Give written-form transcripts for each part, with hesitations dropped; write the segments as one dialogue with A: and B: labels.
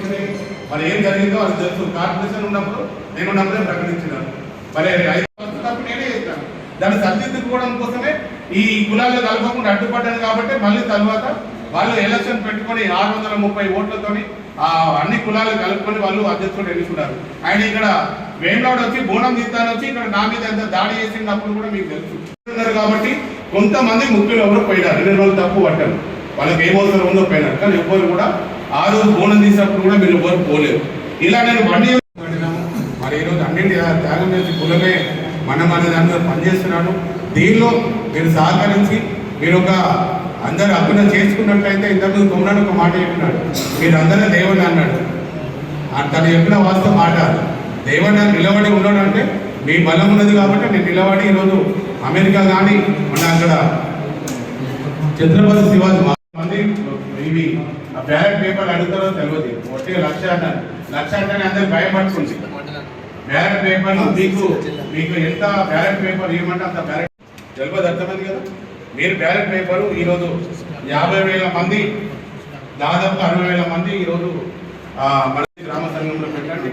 A: వచ్చినాయి, మరి ఏం జరిగిందో అది తెలుసు. కార్పొరేషన్ ఉన్నప్పుడు నేను ఉన్నప్పుడే ప్రకటించినాను. మరి 5 సంవత్సరాలు నేనే చేస్తాను. దాన్ని సరిదిద్దుకోవడం కోసమే ఈ కులాల్లో కలపకుండా అడ్డుపడ్డాను. కాబట్టి మళ్ళీ తర్వాత వాళ్ళు ఎలక్షన్ పెట్టుకొని 630 ఓట్లతోని అన్ని కులాలు కలుపుకొని వాళ్ళు అధ్యక్షుడు ఎన్నుకున్నారు. ఆయన ఇక్కడ వేమలాడ వచ్చి బోనం తీస్తాను వచ్చి ఇక్కడ నా మీద ఎంత దాడి చేసినప్పుడు కూడా మీకు తెలుసు. కాబట్టి కొంతమంది ముఖ్యులు ఎవరు పోయినారు, 2 రోజులు తప్పు పట్టారు, వాళ్ళకి ఏమవసరం ఉందో పోయినారు. కానీ ఎవ్వరు కూడా ఆ రోజు బోనం తీసినప్పుడు కూడా మీరు ఎవ్వరు పోలేరు. ఇలా నేను బండి పడినాము. మరి ఈరోజు అన్నింటి త్యాగం చేసి కులమే మనం అనే దాంట్లో పనిచేస్తున్నాను. దీనిలో మీరు సహకరించి మీరు ఒక అందరూ అభివృద్ధి చేసుకున్నట్లయితే ఇంతకుముందు కొమ్మరాడు ఒక మాట చెప్పినాడు, మీరు అందరూ దేవుడు అన్నాడు. తను చెప్పిన వాస్తవ మాట. దేవుడు నిలబడి ఉన్నాడు అంటే మీ బలం ఉన్నది కాబట్టి నేను నిలబడి ఈరోజు అమెరికా కానీ మన అక్కడ ఛత్రపతి శివాజీ మంది ఇవి బ్యాలెట్ పేపర్ అడుగుతారో తెలియదు. ఒకటి 1,00,000 అంటే అందరు భయపడుతుంది. బ్యాలెట్ పేపర్ మీకు ఎంత బ్యాలెట్ పేపర్ ఇవ్వమంటే అంత బ్యాలెట్ తెలియదు. అర్థమైంది కదా. మీరు బ్యాలెట్ పేపరు ఈరోజు 50,000 మంది, దాదాపు 60,000 మంది ఈరోజు మన గ్రామ సంఘంలో పెట్టండి.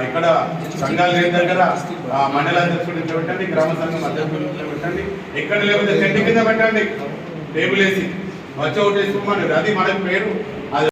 A: ఇక్కడ సంఘాలు లేని దగ్గర మండల అధ్యక్షుడు ఇంట్లో పెట్టండి, గ్రామ సంఘం అధ్యక్షుడు ఇంట్లో పెట్టండి. ఎక్కడ లేకపోతే చెట్టు కింద పెట్టండి, టేబుల్ వేసి వచ్చి ఒకటి వేసుకోమని. అది మనకు పేరు. అది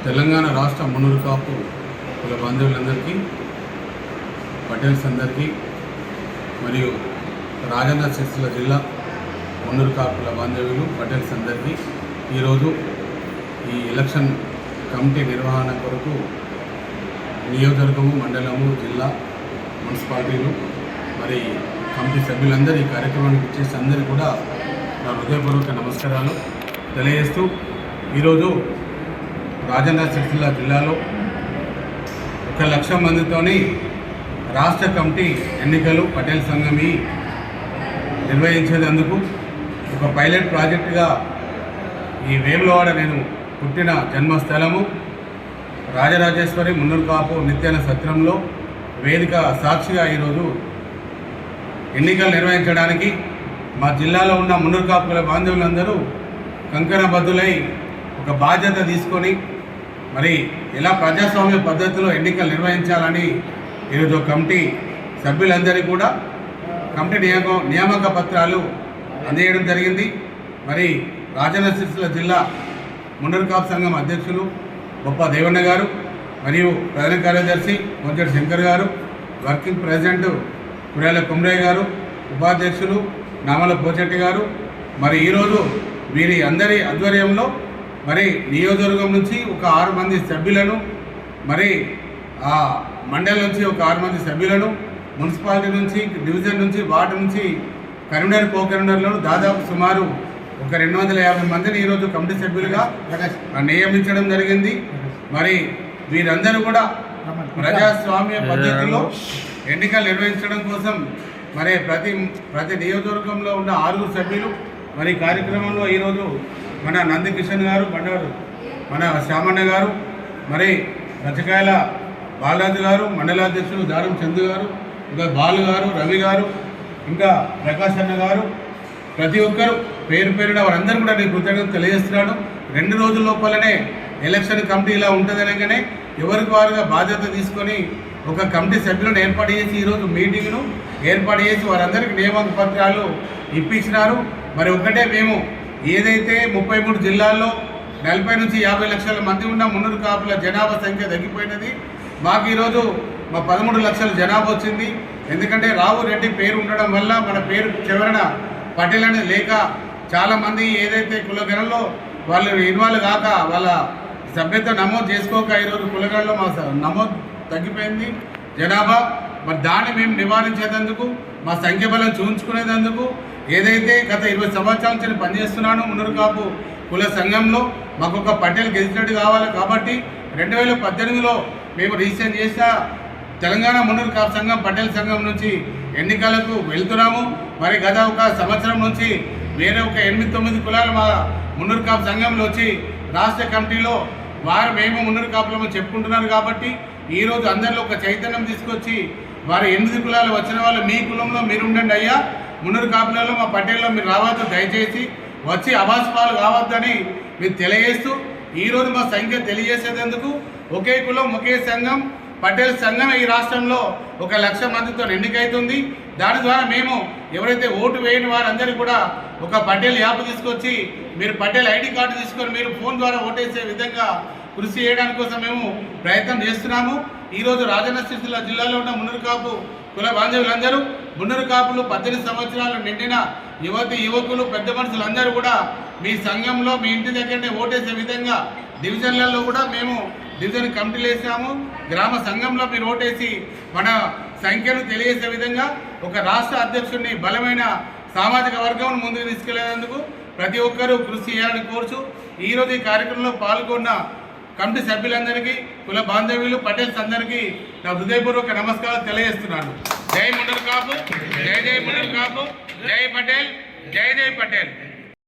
B: తెలంగాణ రాష్ట్ర మున్నూరు కాపు కుల బంధువులందరికీ, పటేల్స్ అందరికీ మరియు రాజన్న సిరిసిల్ల జిల్లా మున్నూరు కాపు కుల బాంధవ్యులు పటేల్స్ అందరికీ ఈరోజు ఈ ఎలక్షన్ కమిటీ నిర్వహణ కొరకు నియోజకవర్గము, మండలము, జిల్లా, మున్సిపాలిటీలు మరి కమిటీ సభ్యులందరూ ఈ కార్యక్రమానికి ఇచ్చేసి అందరికీ కూడా నా హృదయపూర్వక నమస్కారాలు తెలియజేస్తూ, ఈరోజు రాజన్న సిరిసిల్ల జిల్లాలో 1,00,000 మందితోని రాష్ట్ర కమిటీ ఎన్నికలు పటేల్ సంఘమి నిర్వహించేందుకు ఒక పైలట్ ప్రాజెక్టుగా ఈ వేములవాడ నేను పుట్టిన జన్మస్థలము రాజరాజేశ్వరి మున్నూరు కాపు నిత్యాన సత్రంలో వేదిక సాక్షిగా ఈరోజు ఎన్నికలు నిర్వహించడానికి మా జిల్లాలో ఉన్న మున్నూరు కాపుల బాంధవులందరూ కంకణబద్ధులై ఒక బాధ్యత తీసుకొని మరి ఎలా ప్రజాస్వామ్య పద్ధతిలో ఎన్నికలు నిర్వహించాలని ఈరోజు కమిటీ సభ్యులందరికీ కూడా కమిటీ నియామక పత్రాలు అందజేయడం జరిగింది. మరి రాజన్న సిరిసిల్ల జిల్లా మున్నూరు కాపు సంఘం అధ్యక్షులు బొప్ప దేవన్న గారు మరియు ప్రధాన కార్యదర్శి కొంచెటి శంకర్ గారు, వర్కింగ్ ప్రెసిడెంట్ కుర్యాల కుమ్రయ్య గారు, ఉపాధ్యక్షులు నామల పోచెట్టి గారు, మరి ఈరోజు వీరి అందరి ఆధ్వర్యంలో మరి నియోజకవర్గం నుంచి ఒక 6 మంది సభ్యులను, మరి ఆ మండలం నుంచి ఒక 6 మంది సభ్యులను, మున్సిపాలిటీ నుంచి, డివిజన్ నుంచి, వార్డు నుంచి, కరీంనగర్ కరీంనగర్లో దాదాపు సుమారు ఒక 250 మందిని ఈరోజు కమిటీ సభ్యులుగా నియమించడం జరిగింది. మరి వీరందరూ కూడా ప్రజాస్వామ్య పద్ధతిలో ఎన్నికలు నిర్వహించడం కోసం మరి ప్రతి నియోజకవర్గంలో ఉన్న 6 సభ్యులు మరి కార్యక్రమంలో ఈరోజు మన నందికిషన్ గారు, మన శ్యామన్న గారు, మరి రచకాయల బాలరాజు గారు, మండలాధ్యక్షులు దారం చందు గారు, ఇంకా బాలు గారు, రవి గారు, ఇంకా ప్రకాష్ అన్న గారు, ప్రతి ఒక్కరు పేరు పేరున వారందరూ కూడా నేను కృతజ్ఞతలు తెలియజేస్తున్నాను. 2 రోజుల లోపలనే ఎలక్షన్ కమిటీ ఇలా ఉంటుందనగానే ఎవరికి వారుగా బాధ్యత తీసుకొని ఒక కమిటీ సభ్యులను ఏర్పాటు చేసి ఈరోజు మీటింగ్ను ఏర్పాటు చేసి వారందరికీ నియామక పత్రాలు ఇప్పించినారు. మరి ఒకటే, మేము ఏదైతే 33 జిల్లాల్లో 40 నుంచి 50 లక్షల మంది ఉన్న మున్నూరు కాపుల జనాభా సంఖ్య తగ్గిపోయినది. మాకు ఈరోజు మా 13 లక్షల జనాభా వచ్చింది. ఎందుకంటే రావు రెడ్డి పేరు ఉండడం వల్ల మన పేరు చివరన పటేల్ అనేది లేక చాలామంది ఏదైతే కులగణంలో వాళ్ళు ఇన్వాల్వ్ కాక వాళ్ళ సభ్యత నమోదు చేసుకోక ఈరోజు కులగణంలో మా నమోదు తగ్గిపోయింది జనాభా. మరి దాన్ని మేము నివారించేందుకు మా సంఖ్య బలం చూపించుకునేందుకు ఏదైతే గత 20 సంవత్సరాల నుంచి పనిచేస్తున్నాను మున్నూరు కాపు కుల సంఘంలో మాకు ఒక పటేల్ గెలిచినట్టు కావాలి కాబట్టి 2018లో మేము రిజిస్టర్ చేసిన తెలంగాణ మున్నూరు కాపు సంఘం పటేల్ సంఘం నుంచి ఎన్నికలకు వెళ్తున్నాము. మరి గత ఒక సంవత్సరం నుంచి వేరే ఒక 8-9 కులాలు మా మున్నూరు కాపు సంఘంలో వచ్చి రాష్ట్ర కమిటీలో మేము మున్నూరు కాపులము చెప్పుకుంటున్నారు కాబట్టి ఈరోజు అందరిలో ఒక చైతన్యం తీసుకొచ్చి వారు 8 కులాలు వచ్చిన వాళ్ళు మీ కులంలో మీరు ఉండండి అయ్యా, మున్నూరు కాపులలో మా పటేల్లో మీరు రావద్దు, దయచేసి వచ్చి అవాస్పాలు కావద్దని మీరు తెలియజేస్తూ ఈరోజు మా సంఖ్య తెలియజేసేందుకు ఒకే కులం ఒకే సంఘం పటేల్ సంఘం ఈ రాష్ట్రంలో 1,00,000 మందితో ఎన్నికైతుంది. దాని ద్వారా మేము ఎవరైతే ఓటు వేయని వారందరూ కూడా ఒక పటేల్ యాప్ తీసుకొచ్చి మీరు పటేల్ ఐడి కార్డు తీసుకొని మీరు ఫోన్ ద్వారా ఓటేసే విధంగా కృషి చేయడానికి కోసం మేము ప్రయత్నం చేస్తున్నాము. ఈరోజు రాజన్న సిరిసిల్ల జిల్లాలో ఉన్న మున్నూరు కాపు కుల బాంధవులందరూ మున్నూరు కాపులు 18 సంవత్సరాలు నిండిన యువకులు పెద్ద మనుషులందరూ కూడా మీ సంఘంలో మీ ఇంటి దగ్గరనే ఓటేసే విధంగా డివిజన్లలో కూడా మేము డివిజన్ కమిటీలు వేసాము. గ్రామ సంఘంలో మీరు ఓటేసి మన సంఖ్యను తెలియజేసే విధంగా ఒక రాష్ట్ర అధ్యక్షుడిని బలమైన సామాజిక వర్గం ముందుకు తీసుకెళ్లేందుకు ప్రతి ఒక్కరూ కృషి చేయాలని కోరుచు ఈరోజు ఈ కార్యక్రమంలో పాల్గొన్న కమిటీ సభ్యులందరికీ కుల బాంధవ్యులు పటేల్స్ అందరికీ నా హృదయపూర్వక నమస్కారాలు తెలియజేస్తున్నాను. జై మున్నూరు కాపు, జై జై మున్నూరు కాపు, జై పటేల్, జై జై పటేల్.